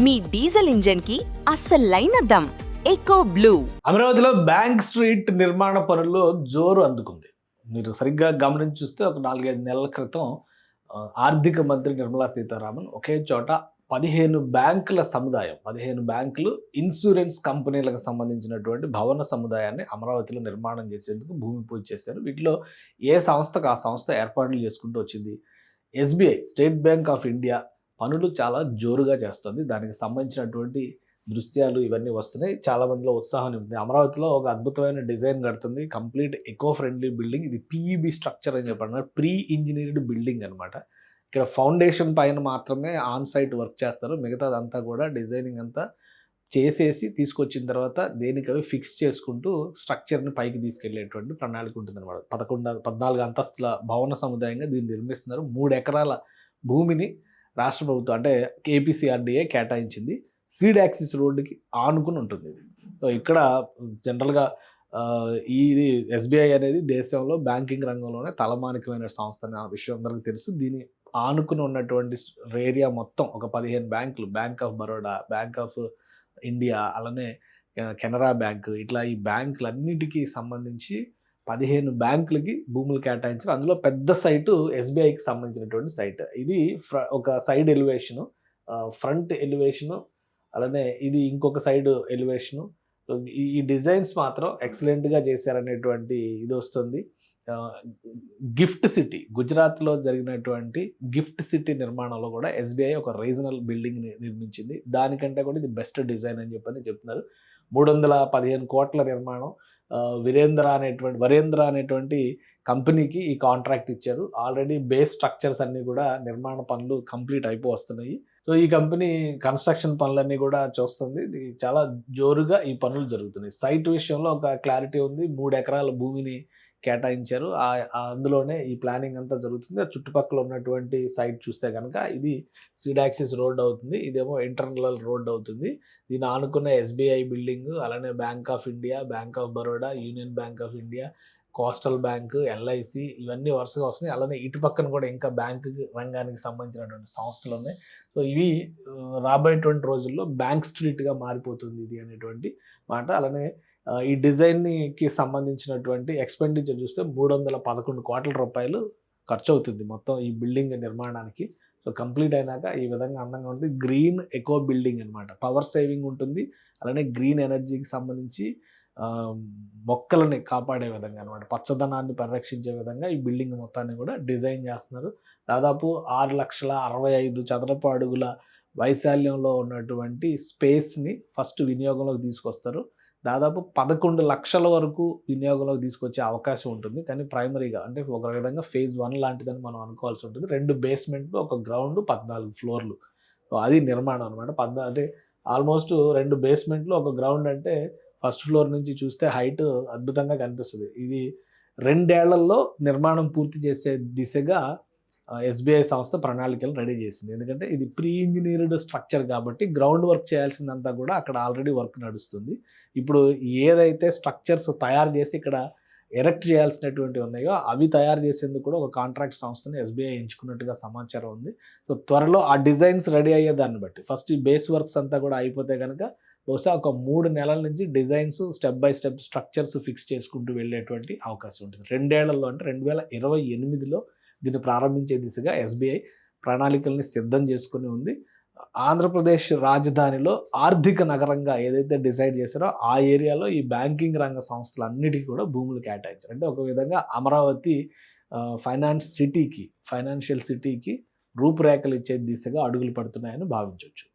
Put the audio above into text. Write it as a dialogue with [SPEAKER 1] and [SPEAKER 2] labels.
[SPEAKER 1] మీ diesel engine కి అస్సలైన dum echo blue.
[SPEAKER 2] అమరావతిలో bank street నిర్మాణ పనుల్లో జోరు అందుకుంది. మీరు సరిగ్గా గమనించి చూస్తే ఒక 4-5 నెలల క్రితం ఆర్థిక మంత్రి నిర్మలా సీతారామన్ ఒకే చోట 15 బ్యాంకుల సముదాయం, 15 బ్యాంకులు, ఇన్సూరెన్స్ కంపెనీలకు సంబంధించినటువంటి భవన సముదాయాన్ని అమరావతిలో నిర్మాణం చేసేందుకు భూమి పూజ చేశారు. వీటిలో ఏ సంస్థకు ఆ సంస్థ ఏర్పాట్లు చేసుకుంటూ వచ్చింది. SBI, state bank of India పనులు చాలా జోరుగా చేస్తుంది. దానికి సంబంధించినటువంటి దృశ్యాలు ఇవన్నీ వస్తున్నాయి. చాలా మందిలో ఉత్సాహం ఉంది. అమరావతిలో ఒక అద్భుతమైన డిజైన్ కడుతుంది. Complete eco friendly building. ఇది పీఈబీ స్ట్రక్చర్ అని చెప్పారు, ప్రీ ఇంజనీర్డ్ బిల్డింగ్ అనమాట. ఇక్కడ ఫౌండేషన్ పైన మాత్రమే ఆన్ సైట్ వర్క్ చేస్తారు. మిగతాదంతా కూడా డిజైనింగ్ అంతా చేసేసి తీసుకొచ్చిన తర్వాత దేనికవి ఫిక్స్ చేసుకుంటూ స్ట్రక్చర్ని పైకి తీసుకెళ్లేటువంటి ప్రణాళిక ఉంటుంది అనమాట. 14 అంతస్తుల భవన సముదాయంగా దీన్ని నిర్మిస్తున్నారు. 3 ఎకరాల భూమిని రాష్ట్ర ప్రభుత్వం అంటే కేపీసీఆర్డీఏ కేటాయించింది. సీడ్ యాక్సిస్ రోడ్డుకి ఆనుకుని ఉంటుంది ఇది. సో ఇక్కడ జనరల్గా ఇది ఎస్బీఐ అనేది దేశంలో బ్యాంకింగ్ రంగంలోనే తలమానికమైన సంస్థ అనే విషయం అందరికీ తెలుసు. దీని ఆనుకుని ఉన్నటువంటి ఏరియా మొత్తం ఒక 15 బ్యాంకులు, bank of Baroda, bank of India, అలానే కెనరా బ్యాంక్, ఇట్లా ఈ బ్యాంకులన్నిటికీ సంబంధించి 15 బ్యాంకులకి భూములు కేటాయించారు. అందులో పెద్ద సైటు ఎస్బీఐకి సంబంధించినటువంటి సైట్. ఇది ఒక సైడ్ ఎలివేషను, ఫ్రంట్ ఎలివేషను, అలానే ఇది ఇంకొక సైడ్ ఎలివేషను. ఈ డిజైన్స్ మాత్రం ఎక్సలెంట్గా చేశారనేటువంటి ఇది వస్తుంది. గిఫ్ట్ సిటీ, గుజరాత్లో జరిగినటువంటి గిఫ్ట్ సిటీ నిర్మాణంలో కూడా ఎస్బీఐ ఒక రీజనల్ బిల్డింగ్ని నిర్మించింది. దానికంటే కూడా ఇది బెస్ట్ డిజైన్ అని చెప్తున్నారు. 315 కోట్ల నిర్మాణం. వరేంద్ర అనేటువంటి కంపెనీకి ఈ కాంట్రాక్ట్ ఇచ్చారు. ఆల్రెడీ బేస్ స్ట్రక్చర్స్ అన్నీ కూడా నిర్మాణ పనులు కంప్లీట్ అయిపోతున్నాయి. సో ఈ కంపెనీ కన్స్ట్రక్షన్ పనులన్నీ కూడా చూస్తుంది. ఇది చాలా జోరుగా ఈ పనులు జరుగుతున్నాయి. సైట్ విషయంలో ఒక క్లారిటీ ఉంది. 3 ఎకరాల భూమిని కేటాయించారు. అందులోనే ఈ ప్లానింగ్ అంతా జరుగుతుంది. చుట్టుపక్కల ఉన్నటువంటి సైట్ చూస్తే కనుక ఇది సీడ్ యాక్సిస్ రోడ్ అవుతుంది, ఇదేమో ఇంటర్నల్ రోడ్ అవుతుంది. దీన్ని ఆనుకున్న ఎస్బీఐ బిల్డింగ్, అలానే bank of India, bank of Baroda, union bank of India, coastal bank, LIC ఇవన్నీ వరుసగా వస్తున్నాయి. అలానే ఇటు పక్కన కూడా ఇంకా బ్యాంకు రంగానికి సంబంధించినటువంటి సంస్థలు ఉన్నాయి. సో ఇవి రాబోయేటువంటి రోజుల్లో బ్యాంక్ స్ట్రీట్గా మారిపోతుంది ఇది అనేటువంటి మాట. అలానే ఈ డిజైన్కి సంబంధించినటువంటి ఎక్స్పెండిచర్ చూస్తే 311 కోట్ల రూపాయలు ఖర్చు అవుతుంది మొత్తం ఈ బిల్డింగ్ నిర్మాణానికి. సో కంప్లీట్ అయినాక ఈ విధంగా అందంగా ఉంటుంది. గ్రీన్ ఎకో బిల్డింగ్ అనమాట. పవర్ సేవింగ్ ఉంటుంది, అలానే గ్రీన్ ఎనర్జీకి సంబంధించి మొక్కలని కాపాడే విధంగా అనమాట, పచ్చదనాన్ని పరిరక్షించే విధంగా ఈ బిల్డింగ్ మొత్తాన్ని కూడా డిజైన్ చేస్తున్నారు. దాదాపు 6,65,000 చదరపు అడుగుల వైశాల్యంలో ఉన్నటువంటి స్పేస్ని ఫస్ట్ వినియోగంలోకి తీసుకొస్తారు. దాదాపు 11 లక్షల వరకు వినియోగంలోకి తీసుకొచ్చే అవకాశం ఉంటుంది. కానీ ప్రైమరీగా అంటే ఒక విధంగా ఫేజ్ 1 లాంటిదని మనం అనుకోవాల్సి ఉంటుంది. 2 బేస్మెంట్లు, ఒక గ్రౌండ్, 14 ఫ్లోర్లు. అది నిర్మాణం అనమాట. అంటే ఆల్మోస్ట్ 2 బేస్మెంట్లు, ఒక గ్రౌండ్ అంటే ఫస్ట్ ఫ్లోర్ నుంచి చూస్తే హైట్ అద్భుతంగా కనిపిస్తుంది. ఇది 2 ఏళ్లలో నిర్మాణం పూర్తి చేసే దిశగా ఎస్బీఐ సంస్థ ప్రణాళికలు రెడీ చేసింది. ఎందుకంటే ఇది ప్రీ ఇంజనీర్డ్ స్ట్రక్చర్ కాబట్టి గ్రౌండ్ వర్క్ చేయాల్సిందంతా కూడా అక్కడ ఆల్రెడీ వర్క్ నడుస్తుంది. ఇప్పుడు ఏదైతే స్ట్రక్చర్స్ తయారు చేసి ఇక్కడ ఎరెక్ట్ చేయాల్సినటువంటి ఉన్నాయో అవి తయారు చేసేందుకు కూడా ఒక కాంట్రాక్ట్ సంస్థని ఎస్బీఐ ఎంచుకున్నట్టుగా సమాచారం ఉంది. సో త్వరలో ఆ డిజైన్స్ రెడీ అయ్యేదాన్ని బట్టి ఫస్ట్ ఈ బేస్ వర్క్స్ అంతా కూడా అయిపోతే కనుక బహుశా ఒక 3 నెలల నుంచి designs step by step structures fix చేసుకుంటూ వెళ్ళేటువంటి అవకాశం ఉంటుంది. 2 ఏళ్లలో అంటే 2028లో దీన్ని ప్రారంభించే దిశగా ఎస్బీఐ ప్రణాళికల్ని సిద్ధం చేసుకుని ఉంది. ఆంధ్రప్రదేశ్ రాజధానిలో ఆర్థిక నగరంగా ఏదైతే డిసైడ్ చేశారో ఆ ఏరియాలో ఈ బ్యాంకింగ్ రంగ సంస్థలన్నిటికీ కూడా భూములు కేటాయించారు. అంటే ఒక విధంగా అమరావతి ఫైనాన్షియల్ సిటీకి రూపురేఖలు ఇచ్చే దిశగా అడుగులు పడుతున్నాయని భావించవచ్చు.